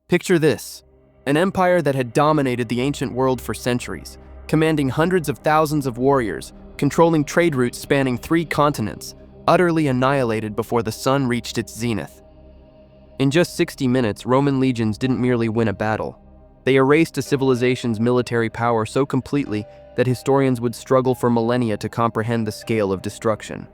Picture this: an empire that had dominated the ancient world for centuries, commanding hundreds of thousands of warriors, controlling trade routes spanning 3 continents, utterly annihilated before the sun reached its zenith. In just 60 minutes, Roman legions didn't merely win a battle. They erased a civilization's military power so completely that historians would struggle for millennia to comprehend the scale of destruction.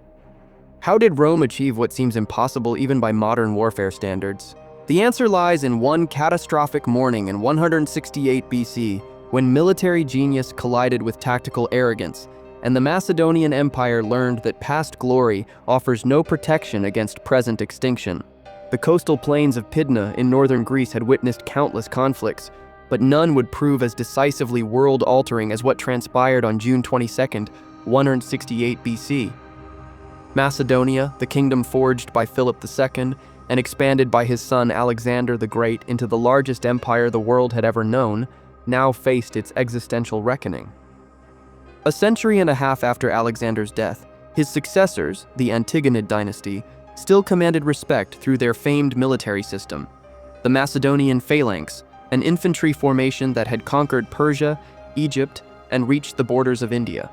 How did Rome achieve what seems impossible even by modern warfare standards? The answer lies in one catastrophic morning in 168 BC, when military genius collided with tactical arrogance, and the Macedonian Empire learned that past glory offers no protection against present extinction. The coastal plains of Pydna in northern Greece had witnessed countless conflicts, but none would prove as decisively world-altering as what transpired on June 22, 168 BC. Macedonia, the kingdom forged by Philip II and expanded by his son Alexander the Great into the largest empire the world had ever known, now faced its existential reckoning. A century and a half after Alexander's death, his successors, the Antigonid dynasty, still commanded respect through their famed military system, the Macedonian phalanx, an infantry formation that had conquered Persia, Egypt, and reached the borders of India.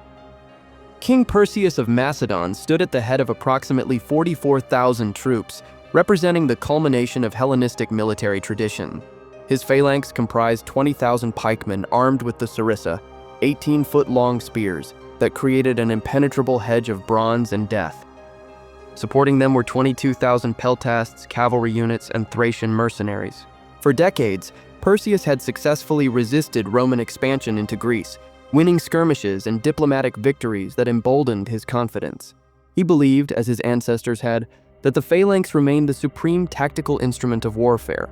King Perseus of Macedon stood at the head of approximately 44,000 troops, representing the culmination of Hellenistic military tradition. His phalanx comprised 20,000 pikemen armed with the sarissa, 18-foot-long spears that created an impenetrable hedge of bronze and death. Supporting them were 22,000 peltasts, cavalry units, and Thracian mercenaries. For decades, Perseus had successfully resisted Roman expansion into Greece, winning skirmishes and diplomatic victories that emboldened his confidence. He believed, as his ancestors had, that the phalanx remained the supreme tactical instrument of warfare.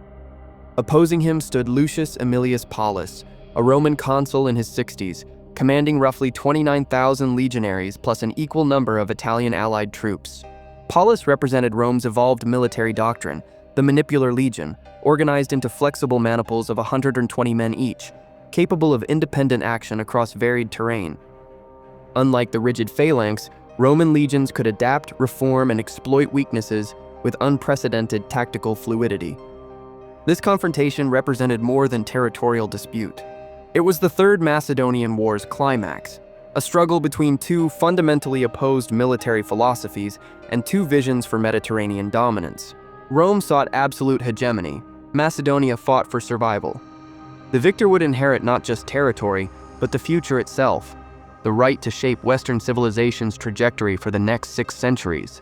Opposing him stood Lucius Aemilius Paulus, a Roman consul in his 60s, commanding roughly 29,000 legionaries plus an equal number of Italian allied troops. Paulus represented Rome's evolved military doctrine, the manipular legion, organized into flexible maniples of 120 men each, capable of independent action across varied terrain. Unlike the rigid phalanx, Roman legions could adapt, reform, and exploit weaknesses with unprecedented tactical fluidity. This confrontation represented more than territorial dispute. It was the Third Macedonian War's climax, a struggle between 2 fundamentally opposed military philosophies and 2 visions for Mediterranean dominance. Rome sought absolute hegemony. Macedonia fought for survival. The victor would inherit not just territory, but the future itself, the right to shape Western civilization's trajectory for the next 6 centuries.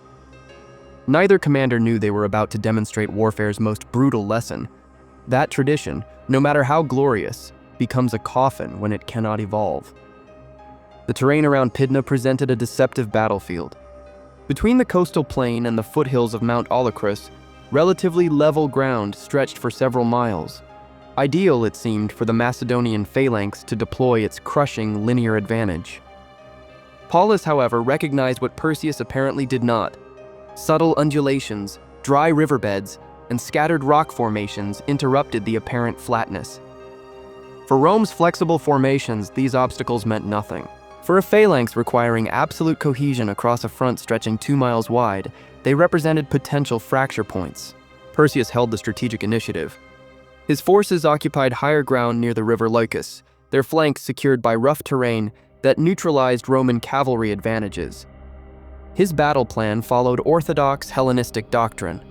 Neither commander knew they were about to demonstrate warfare's most brutal lesson. That tradition, no matter how glorious, becomes a coffin when it cannot evolve. The terrain around Pydna presented a deceptive battlefield. Between the coastal plain and the foothills of Mount Olocrus, relatively level ground stretched for several miles. Ideal, it seemed, for the Macedonian phalanx to deploy its crushing linear advantage. Paulus, however, recognized what Perseus apparently did not. Subtle undulations, dry riverbeds, and scattered rock formations interrupted the apparent flatness. For Rome's flexible formations, these obstacles meant nothing. For a phalanx requiring absolute cohesion across a front stretching 2 miles wide, they represented potential fracture points. Perseus held the strategic initiative. His forces occupied higher ground near the river Lycus, their flanks secured by rough terrain that neutralized Roman cavalry advantages. His battle plan followed orthodox Hellenistic doctrine.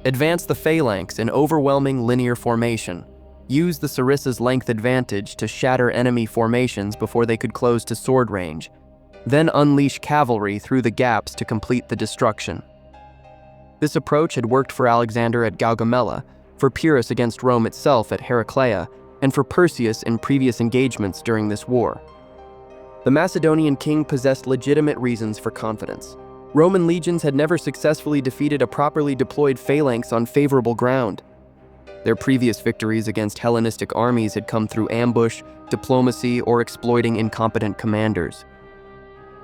Advance the phalanx in overwhelming linear formation. Use the sarissa's length advantage to shatter enemy formations before they could close to sword range. Then unleash cavalry through the gaps to complete the destruction. This approach had worked for Alexander at Gaugamela, for Pyrrhus against Rome itself at Heraclea, and for Perseus in previous engagements during this war. The Macedonian king possessed legitimate reasons for confidence. Roman legions had never successfully defeated a properly deployed phalanx on favorable ground. Their previous victories against Hellenistic armies had come through ambush, diplomacy, or exploiting incompetent commanders.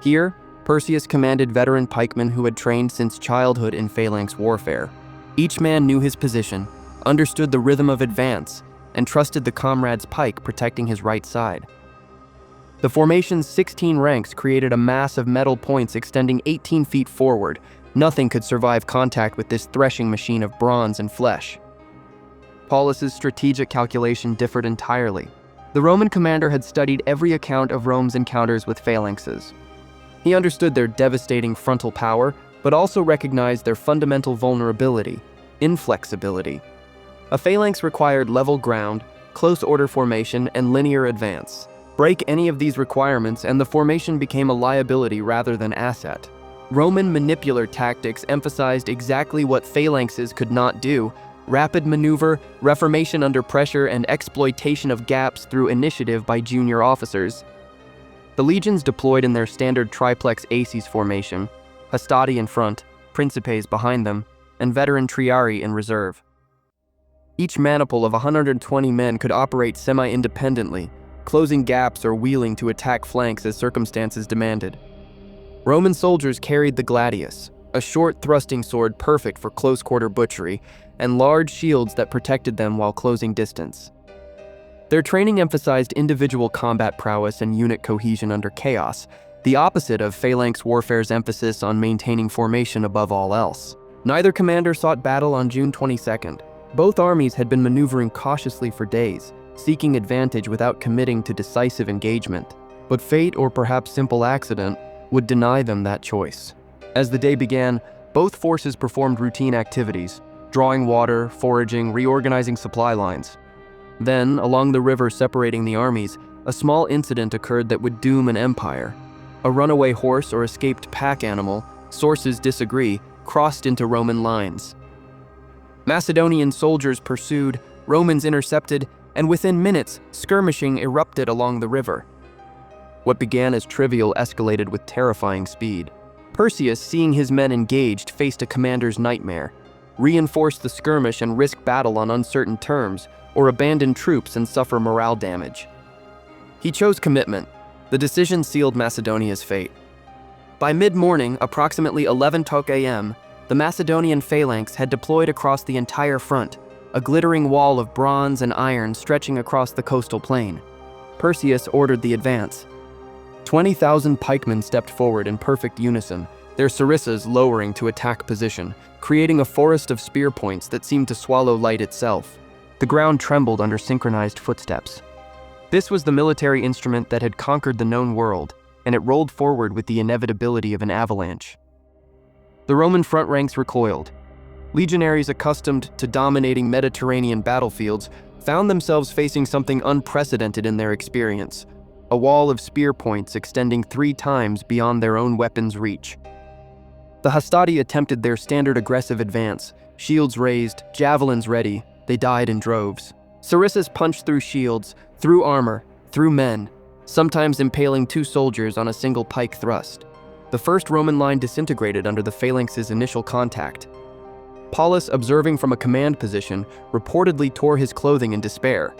Here, Perseus commanded veteran pikemen who had trained since childhood in phalanx warfare. Each man knew his position, understood the rhythm of advance, and trusted the comrade's pike protecting his right side. The formation's 16 ranks created a mass of metal points extending 18 feet forward. Nothing could survive contact with this threshing machine of bronze and flesh. Paulus's strategic calculation differed entirely. The Roman commander had studied every account of Rome's encounters with phalanxes. He understood their devastating frontal power, but also recognized their fundamental vulnerability, inflexibility. A phalanx required level ground, close order formation, and linear advance. Break any of these requirements and the formation became a liability rather than asset. Roman manipular tactics emphasized exactly what phalanxes could not do: rapid maneuver, reformation under pressure, and exploitation of gaps through initiative by junior officers. The legions deployed in their standard triplex aces formation, hastati in front, principes behind them, and veteran triarii in reserve. Each maniple of 120 men could operate semi-independently, closing gaps or wheeling to attack flanks as circumstances demanded. Roman soldiers carried the gladius, a short thrusting sword perfect for close-quarter butchery, and large shields that protected them while closing distance. Their training emphasized individual combat prowess and unit cohesion under chaos, the opposite of phalanx warfare's emphasis on maintaining formation above all else. Neither commander sought battle on June 22nd. Both armies had been maneuvering cautiously for days, seeking advantage without committing to decisive engagement. But fate, or perhaps simple accident, would deny them that choice. As the day began, both forces performed routine activities, drawing water, foraging, reorganizing supply lines. Then, along the river separating the armies, a small incident occurred that would doom an empire. A runaway horse or escaped pack animal, sources disagree, crossed into Roman lines. Macedonian soldiers pursued, Romans intercepted, and within minutes, skirmishing erupted along the river. What began as trivial escalated with terrifying speed. Perseus, seeing his men engaged, faced a commander's nightmare: reinforce the skirmish and risk battle on uncertain terms, or abandon troops and suffer morale damage. He chose commitment. The decision sealed Macedonia's fate. By mid-morning, approximately 11 a.m., the Macedonian phalanx had deployed across the entire front, a glittering wall of bronze and iron stretching across the coastal plain. Perseus ordered the advance. 20,000 pikemen stepped forward in perfect unison, their sarissas lowering to attack position, creating a forest of spear points that seemed to swallow light itself. The ground trembled under synchronized footsteps. This was the military instrument that had conquered the known world, and it rolled forward with the inevitability of an avalanche. The Roman front ranks recoiled. Legionaries accustomed to dominating Mediterranean battlefields found themselves facing something unprecedented in their experience: a wall of spear points extending 3 times beyond their own weapons' reach. The hastati attempted their standard aggressive advance, shields raised, javelins ready. They died in droves. Sarissas punched through shields, through armor, through men, sometimes impaling 2 soldiers on a single pike thrust. The first Roman line disintegrated under the phalanx's initial contact. Paulus, observing from a command position, reportedly tore his clothing in despair.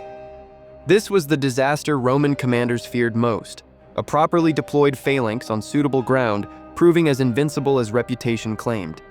This was the disaster Roman commanders feared most: a properly deployed phalanx on suitable ground, proving as invincible as reputation claimed.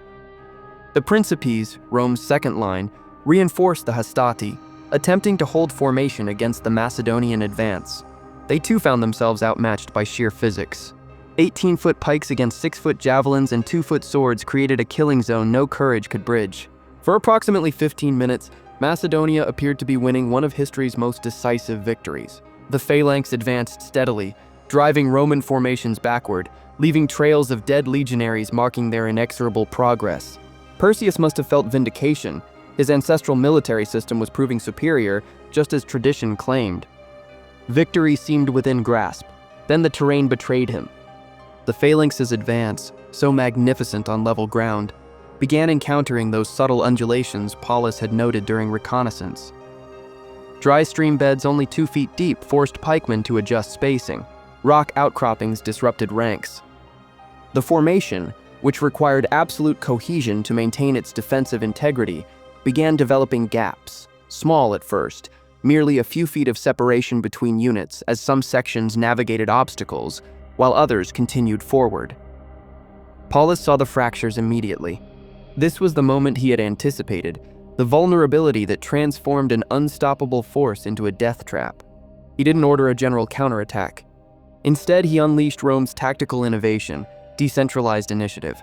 The principes, Rome's second line, reinforced the hastati, attempting to hold formation against the Macedonian advance. They too found themselves outmatched by sheer physics. 18-foot pikes against 6-foot javelins and 2-foot swords created a killing zone no courage could bridge. For approximately 15 minutes, Macedonia appeared to be winning one of history's most decisive victories. The phalanx advanced steadily, driving Roman formations backward, leaving trails of dead legionaries marking their inexorable progress. Perseus must have felt vindication. His ancestral military system was proving superior, just as tradition claimed. Victory seemed within grasp. Then the terrain betrayed him. The phalanx's advance, so magnificent on level ground, began encountering those subtle undulations Paulus had noted during reconnaissance. Dry stream beds only 2 feet deep forced pikemen to adjust spacing. Rock outcroppings disrupted ranks. The formation, which required absolute cohesion to maintain its defensive integrity, began developing gaps, small at first, merely a few feet of separation between units as some sections navigated obstacles, while others continued forward. Paulus saw the fractures immediately. This was the moment he had anticipated, the vulnerability that transformed an unstoppable force into a death trap. He didn't order a general counterattack. Instead, he unleashed Rome's tactical innovation, decentralized initiative.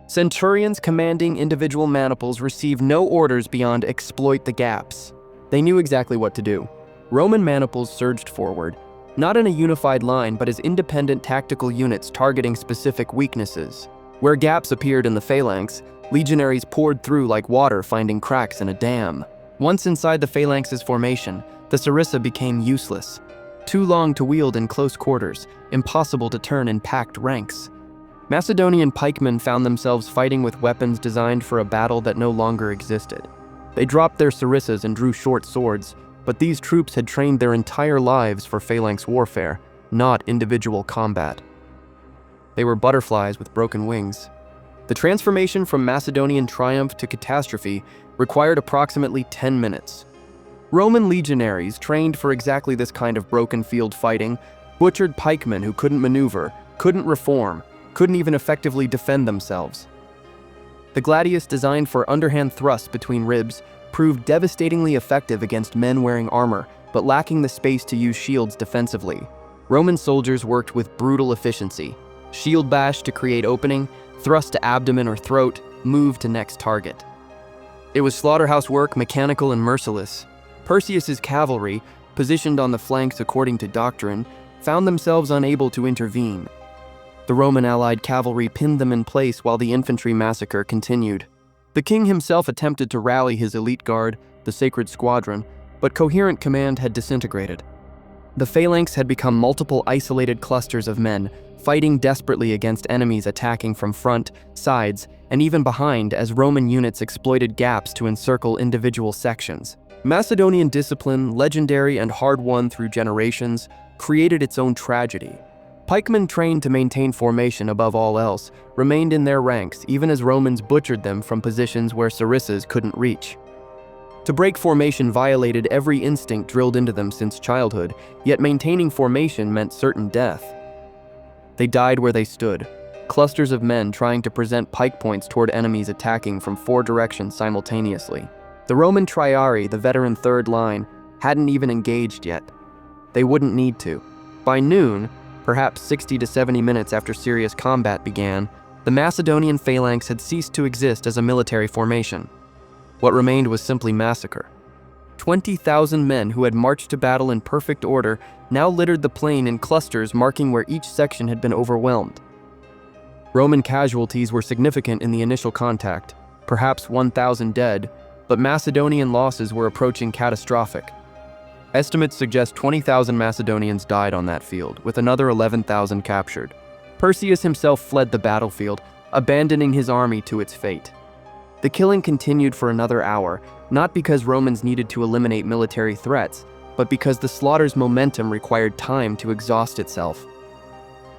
Centurions commanding individual maniples received no orders beyond exploit the gaps. They knew exactly what to do. Roman maniples surged forward, not in a unified line but as independent tactical units targeting specific weaknesses. Where gaps appeared in the phalanx, legionaries poured through like water finding cracks in a dam. Once inside the phalanx's formation, the sarissa became useless. Too long to wield in close quarters, impossible to turn in packed ranks. Macedonian pikemen found themselves fighting with weapons designed for a battle that no longer existed. They dropped their sarissas and drew short swords, but these troops had trained their entire lives for phalanx warfare, not individual combat. They were butterflies with broken wings. The transformation from Macedonian triumph to catastrophe required approximately 10 minutes. Roman legionaries, trained for exactly this kind of broken field fighting, butchered pikemen who couldn't maneuver, couldn't reform, couldn't even effectively defend themselves. The gladius, designed for underhand thrusts between ribs, proved devastatingly effective against men wearing armor, but lacking the space to use shields defensively. Roman soldiers worked with brutal efficiency. Shield bash to create opening, thrust to abdomen or throat, move to next target. It was slaughterhouse work, mechanical and merciless. Perseus's cavalry, positioned on the flanks according to doctrine, found themselves unable to intervene. The Roman allied cavalry pinned them in place while the infantry massacre continued. The king himself attempted to rally his elite guard, the Sacred Squadron, but coherent command had disintegrated. The phalanx had become multiple isolated clusters of men, fighting desperately against enemies attacking from front, sides, and even behind as Roman units exploited gaps to encircle individual sections. Macedonian discipline, legendary and hard-won through generations, created its own tragedy. Pikemen trained to maintain formation above all else remained in their ranks even as Romans butchered them from positions where sarissas couldn't reach. To break formation violated every instinct drilled into them since childhood, yet maintaining formation meant certain death. They died where they stood, clusters of men trying to present pike points toward enemies attacking from 4 directions simultaneously. The Roman triarii, the veteran third line, hadn't even engaged yet. They wouldn't need to. By noon, perhaps 60 to 70 minutes after serious combat began, the Macedonian phalanx had ceased to exist as a military formation. What remained was simply massacre. 20,000 men who had marched to battle in perfect order now littered the plain in clusters marking where each section had been overwhelmed. Roman casualties were significant in the initial contact, perhaps 1,000 dead, but Macedonian losses were approaching catastrophic. Estimates suggest 20,000 Macedonians died on that field, with another 11,000 captured. Perseus himself fled the battlefield, abandoning his army to its fate. The killing continued for another hour, not because Romans needed to eliminate military threats, but because the slaughter's momentum required time to exhaust itself.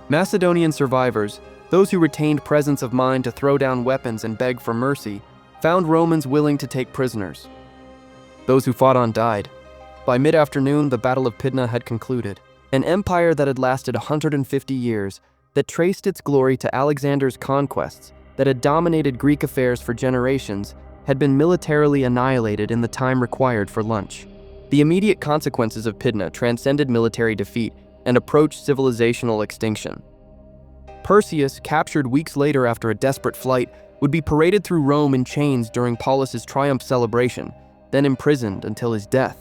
Macedonian survivors, those who retained presence of mind to throw down weapons and beg for mercy, found Romans willing to take prisoners. Those who fought on died. By mid-afternoon, the Battle of Pydna had concluded. An empire that had lasted 150 years, that traced its glory to Alexander's conquests, that had dominated Greek affairs for generations, had been militarily annihilated in the time required for lunch. The immediate consequences of Pydna transcended military defeat and approached civilizational extinction. Perseus, captured weeks later after a desperate flight, would be paraded through Rome in chains during Paulus's triumph celebration, then imprisoned until his death.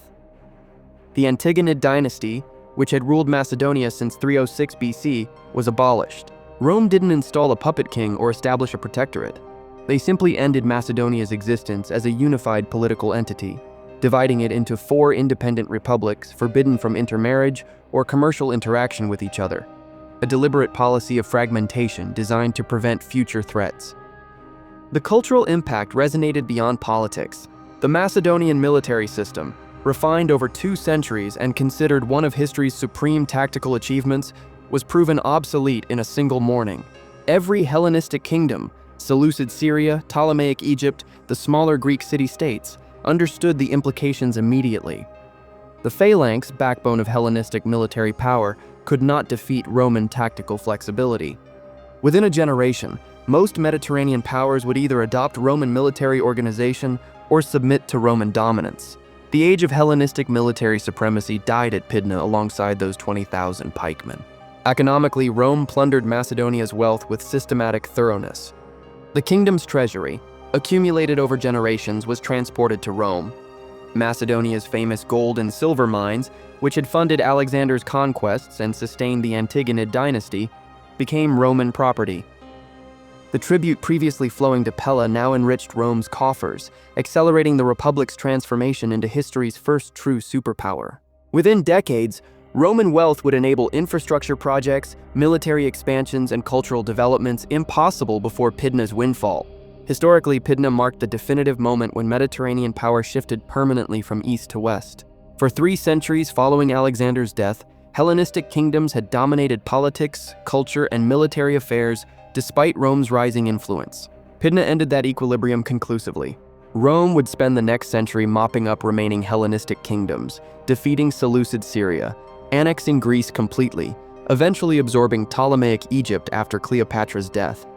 The Antigonid dynasty, which had ruled Macedonia since 306 BC, was abolished. Rome didn't install a puppet king or establish a protectorate. They simply ended Macedonia's existence as a unified political entity, dividing it into 4 independent republics forbidden from intermarriage or commercial interaction with each other, a deliberate policy of fragmentation designed to prevent future threats. The cultural impact resonated beyond politics. The Macedonian military system, refined over 2 centuries and considered one of history's supreme tactical achievements, was proven obsolete in a single morning. Every Hellenistic kingdom, Seleucid Syria, Ptolemaic Egypt, the smaller Greek city-states, understood the implications immediately. The phalanx, backbone of Hellenistic military power, could not defeat Roman tactical flexibility. Within a generation, most Mediterranean powers would either adopt Roman military organization or submit to Roman dominance. The age of Hellenistic military supremacy died at Pydna alongside those 20,000 pikemen. Economically, Rome plundered Macedonia's wealth with systematic thoroughness. The kingdom's treasury, accumulated over generations, was transported to Rome. Macedonia's famous gold and silver mines, which had funded Alexander's conquests and sustained the Antigonid dynasty, became Roman property. The tribute previously flowing to Pella now enriched Rome's coffers, accelerating the Republic's transformation into history's first true superpower. Within decades, Roman wealth would enable infrastructure projects, military expansions, and cultural developments impossible before Pydna's windfall. Historically, Pydna marked the definitive moment when Mediterranean power shifted permanently from east to west. For 3 centuries following Alexander's death, Hellenistic kingdoms had dominated politics, culture, and military affairs despite Rome's rising influence. Pydna ended that equilibrium conclusively. Rome would spend the next century mopping up remaining Hellenistic kingdoms, defeating Seleucid Syria, annexing Greece completely, eventually absorbing Ptolemaic Egypt after Cleopatra's death.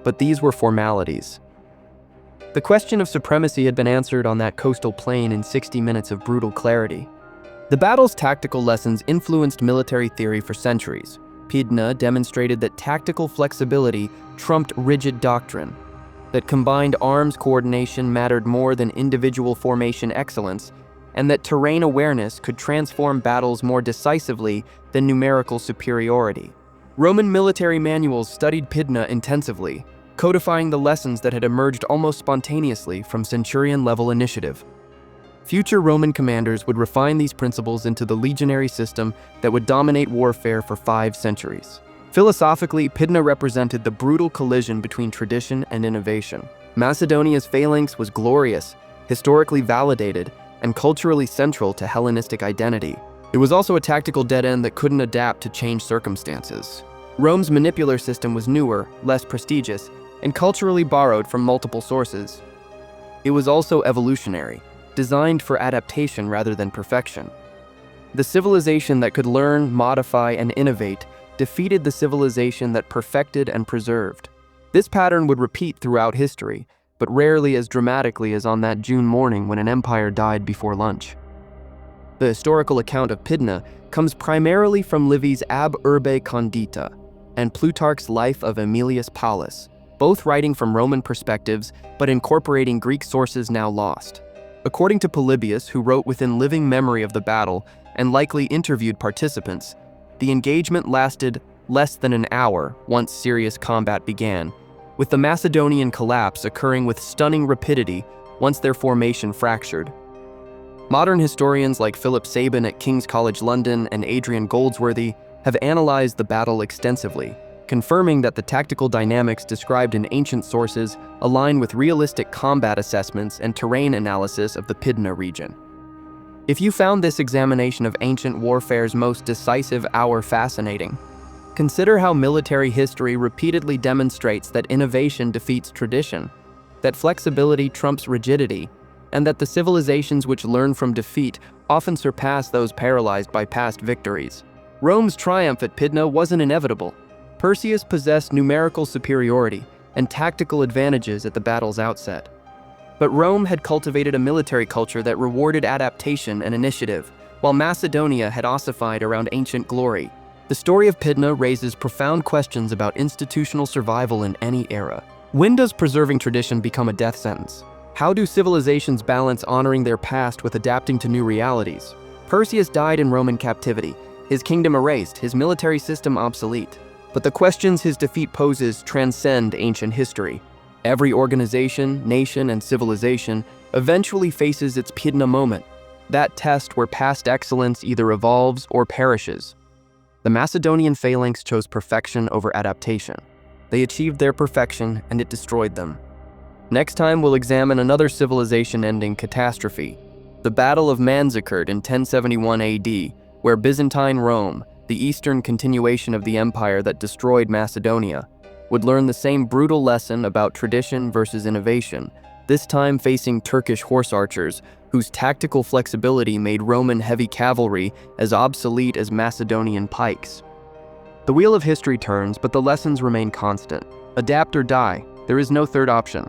But these were formalities. The question of supremacy had been answered on that coastal plain in 60 minutes of brutal clarity. The battle's tactical lessons influenced military theory for centuries. Pydna demonstrated that tactical flexibility trumped rigid doctrine, that combined arms coordination mattered more than individual formation excellence, and that terrain awareness could transform battles more decisively than numerical superiority. Roman military manuals studied Pydna intensively, codifying the lessons that had emerged almost spontaneously from centurion-level initiative. Future Roman commanders would refine these principles into the legionary system that would dominate warfare for 5 centuries. Philosophically, Pydna represented the brutal collision between tradition and innovation. Macedonia's phalanx was glorious, historically validated, and culturally central to Hellenistic identity. It was also a tactical dead end that couldn't adapt to changed circumstances. Rome's manipular system was newer, less prestigious, and culturally borrowed from multiple sources. It was also evolutionary, designed for adaptation rather than perfection. The civilization that could learn, modify, and innovate defeated the civilization that perfected and preserved. This pattern would repeat throughout history, but rarely as dramatically as on that June morning when an empire died before lunch. The historical account of Pydna comes primarily from Livy's Ab Urbe Condita and Plutarch's Life of Aemilius Paulus, both writing from Roman perspectives but incorporating Greek sources now lost. According to Polybius, who wrote within living memory of the battle and likely interviewed participants, the engagement lasted less than an hour once serious combat began, with the Macedonian collapse occurring with stunning rapidity once their formation fractured. Modern historians like Philip Sabin at King's College London and Adrian Goldsworthy have analyzed the battle extensively, confirming that the tactical dynamics described in ancient sources align with realistic combat assessments and terrain analysis of the Pydna region. If you found this examination of ancient warfare's most decisive hour fascinating, consider how military history repeatedly demonstrates that innovation defeats tradition, that flexibility trumps rigidity, and that the civilizations which learn from defeat often surpass those paralyzed by past victories. Rome's triumph at Pydna wasn't inevitable. Perseus possessed numerical superiority and tactical advantages at the battle's outset. But Rome had cultivated a military culture that rewarded adaptation and initiative, while Macedonia had ossified around ancient glory. The story of Pydna raises profound questions about institutional survival in any era. When does preserving tradition become a death sentence? How do civilizations balance honoring their past with adapting to new realities? Perseus died in Roman captivity, his kingdom erased, his military system obsolete. But the questions his defeat poses transcend ancient history. Every organization, nation, and civilization eventually faces its Pydna moment, that test where past excellence either evolves or perishes. The Macedonian phalanx chose perfection over adaptation. They achieved their perfection, and it destroyed them. Next time, we'll examine another civilization-ending catastrophe, the Battle of Massacre in 1071 AD, where Byzantine Rome, the eastern continuation of the empire that destroyed Macedonia, would learn the same brutal lesson about tradition versus innovation, this time facing Turkish horse archers, whose tactical flexibility made Roman heavy cavalry as obsolete as Macedonian pikes. The wheel of history turns, but the lessons remain constant. Adapt or die. There is no third option.